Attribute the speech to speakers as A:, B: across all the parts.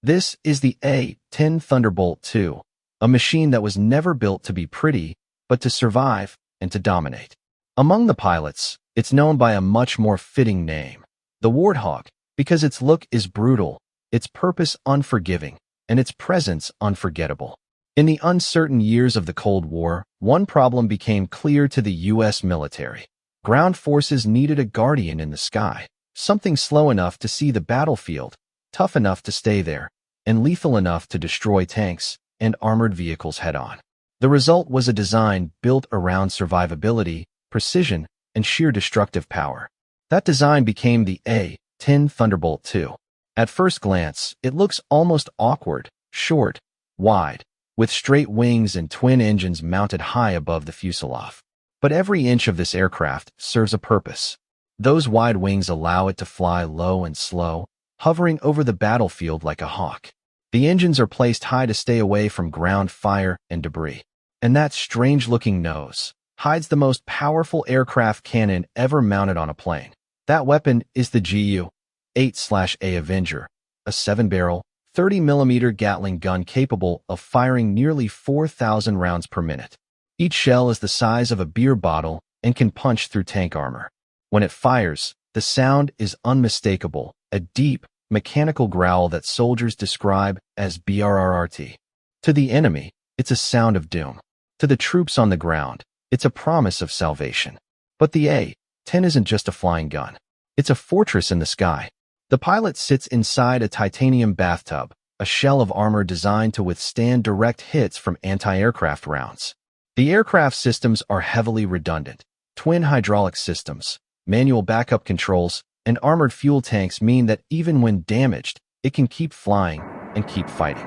A: This is the A-10 Thunderbolt II, a machine that was never built to be pretty, but to survive and to dominate. Among the pilots, it's known by a much more fitting name, the Warthog, because its look is brutal, its purpose unforgiving, and its presence unforgettable. In the uncertain years of the Cold War, one problem became clear to the U.S. military. Ground forces needed a guardian in the sky, something slow enough to see the battlefield, tough enough to stay there, and lethal enough to destroy tanks and armored vehicles head-on. The result was a design built around survivability, precision, and sheer destructive power. That design became the A-10 Thunderbolt II. At first glance, it looks almost awkward, short, wide, with straight wings and twin engines mounted high above the fuselage. But every inch of this aircraft serves a purpose. Those wide wings allow it to fly low and slow, hovering over the battlefield like a hawk. The engines are placed high to stay away from ground fire and debris. And that strange-looking nose hides the most powerful aircraft cannon ever mounted on a plane. That weapon is the GAU-8 Avenger, a 7-barrel, 30mm Gatling gun capable of firing nearly 4,000 rounds per minute. Each shell is the size of a beer bottle and can punch through tank armor. When it fires, the sound is unmistakable, a deep, mechanical growl that soldiers describe as BRRRT. To the enemy, it's a sound of doom. To the troops on the ground, it's a promise of salvation. But the A-10 isn't just a flying gun. It's a fortress in the sky. The pilot sits inside a titanium bathtub, a shell of armor designed to withstand direct hits from anti-aircraft rounds. The aircraft systems are heavily redundant. Twin hydraulic systems, manual backup controls, and armored fuel tanks mean that even when damaged, it can keep flying and keep fighting.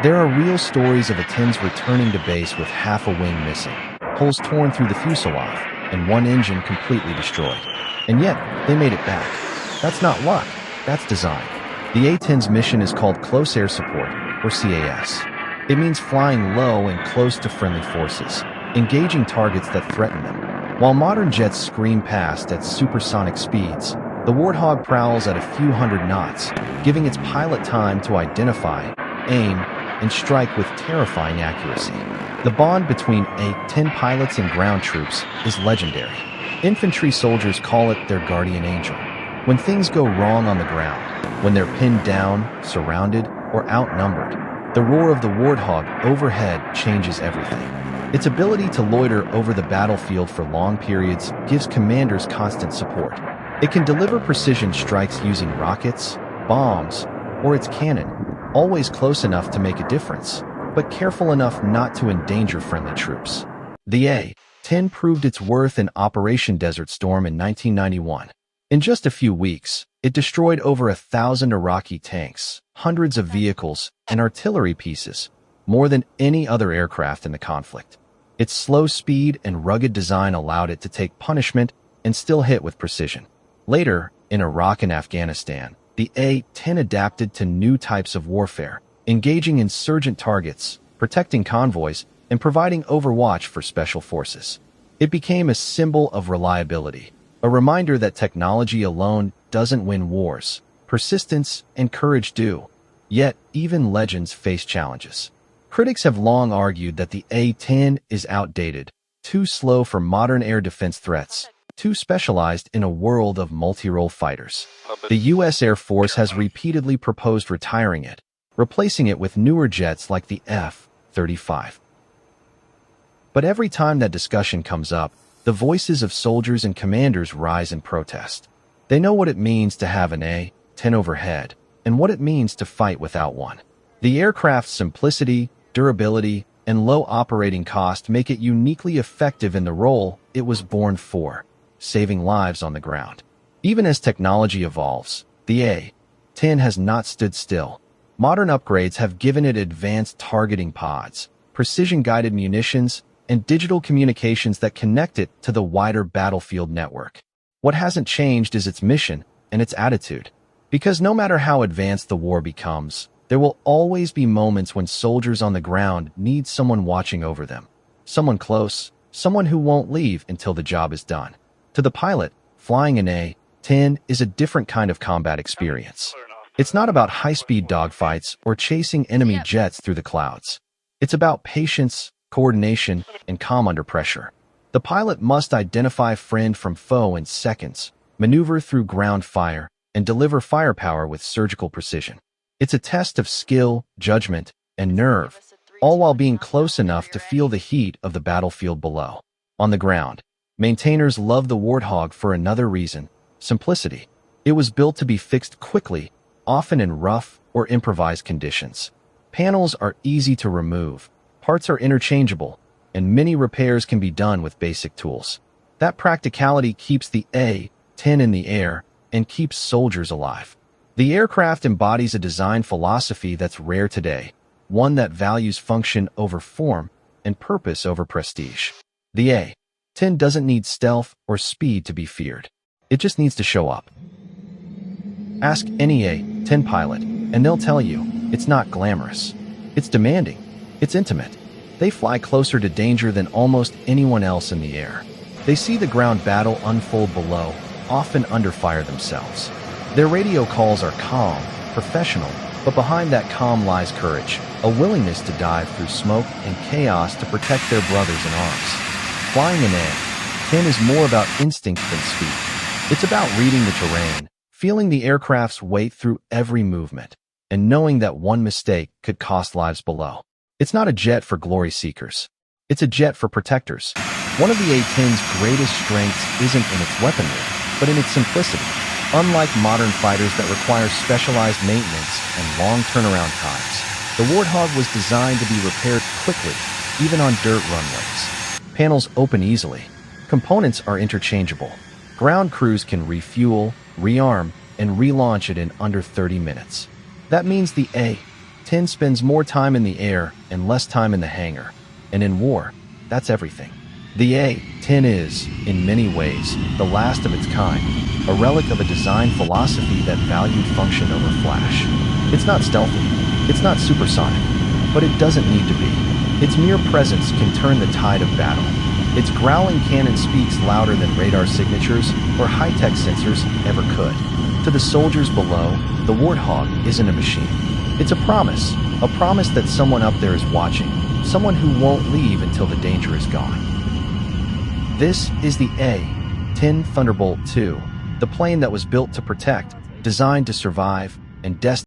A: There are real stories of A-10s returning to base with half a wing missing, holes torn through the fuselage, and one engine completely destroyed. And yet, they made it back. That's not luck, that's design. The A-10's mission is called Close Air Support, or CAS. It means flying low and close to friendly forces, engaging targets that threaten them. While modern jets scream past at supersonic speeds, the Warthog prowls at a few hundred knots, giving its pilot time to identify, aim, and strike with terrifying accuracy. The bond between A-10 pilots and ground troops is legendary. Infantry soldiers call it their guardian angel. When things go wrong on the ground, when they're pinned down, surrounded, or outnumbered, the roar of the Warthog overhead changes everything. Its ability to loiter over the battlefield for long periods gives commanders constant support. It can deliver precision strikes using rockets, bombs, or its cannon, always close enough to make a difference, but careful enough not to endanger friendly troops. The A-10 proved its worth in Operation Desert Storm in 1991. In just a few weeks, it destroyed over 1,000 Iraqi tanks, hundreds of vehicles, and artillery pieces, more than any other aircraft in the conflict. Its slow speed and rugged design allowed it to take punishment and still hit with precision. Later, in Iraq and Afghanistan, the A-10 adapted to new types of warfare, engaging insurgent targets, protecting convoys, and providing overwatch for special forces. It became a symbol of reliability, a reminder that technology alone doesn't win wars. Persistence and courage do. Yet, even legends face challenges. Critics have long argued that the A-10 is outdated, too slow for modern air defense threats, too specialized in a world of multi-role fighters. The U.S. Air Force has repeatedly proposed retiring it, replacing it with newer jets like the F-35. But every time that discussion comes up, the voices of soldiers and commanders rise in protest. They know what it means to have an A-10 overhead, and what it means to fight without one. The aircraft's simplicity, durability, and low operating cost make it uniquely effective in the role it was born for, saving lives on the ground. Even as technology evolves, the A-10 has not stood still. Modern upgrades have given it advanced targeting pods, precision-guided munitions, and digital communications that connect it to the wider battlefield network. What hasn't changed is its mission and its attitude. Because no matter how advanced the war becomes, there will always be moments when soldiers on the ground need someone watching over them. Someone close, someone who won't leave until the job is done. To the pilot, flying an A-10 is a different kind of combat experience. It's not about high-speed dogfights or chasing enemy jets through the clouds. It's about patience, coordination, and calm under pressure. The pilot must identify friend from foe in seconds, maneuver through ground fire, and deliver firepower with surgical precision. It's a test of skill, judgment, and nerve, all while being close enough to feel the heat of the battlefield below. On the ground, maintainers love the Warthog for another reason: simplicity. It was built to be fixed quickly, often in rough or improvised conditions. Panels are easy to remove, parts are interchangeable, and many repairs can be done with basic tools. That practicality keeps the A-10 in the air and keeps soldiers alive. The aircraft embodies a design philosophy that's rare today, one that values function over form and purpose over prestige. The A-10 doesn't need stealth or speed to be feared. It just needs to show up. Ask any A-10 pilot, and they'll tell you, it's not glamorous. It's demanding. It's intimate. They fly closer to danger than almost anyone else in the air. They see the ground battle unfold below, often under fire themselves. Their radio calls are calm, professional, but behind that calm lies courage, a willingness to dive through smoke and chaos to protect their brothers in arms. Flying an A-10 is more about instinct than speed. It's about reading the terrain, feeling the aircraft's weight through every movement, and knowing that one mistake could cost lives below. It's not a jet for glory seekers. It's a jet for protectors. One of the A-10's greatest strengths isn't in its weaponry, but in its simplicity. Unlike modern fighters that require specialized maintenance and long turnaround times, the Warthog was designed to be repaired quickly, even on dirt runways. Panels open easily. Components are interchangeable. Ground crews can refuel, rearm, and relaunch it in under 30 minutes. That means the A-10 spends more time in the air and less time in the hangar. And in war, that's everything. The A-10 is, in many ways, the last of its kind, a relic of a design philosophy that valued function over flash. It's not stealthy, it's not supersonic, but it doesn't need to be. Its mere presence can turn the tide of battle. Its growling cannon speaks louder than radar signatures or high-tech sensors ever could. To the soldiers below, the Warthog isn't a machine. It's a promise that someone up there is watching, someone who won't leave until the danger is gone. This is the A-10 Thunderbolt II, the plane that was built to protect, designed to survive, and destined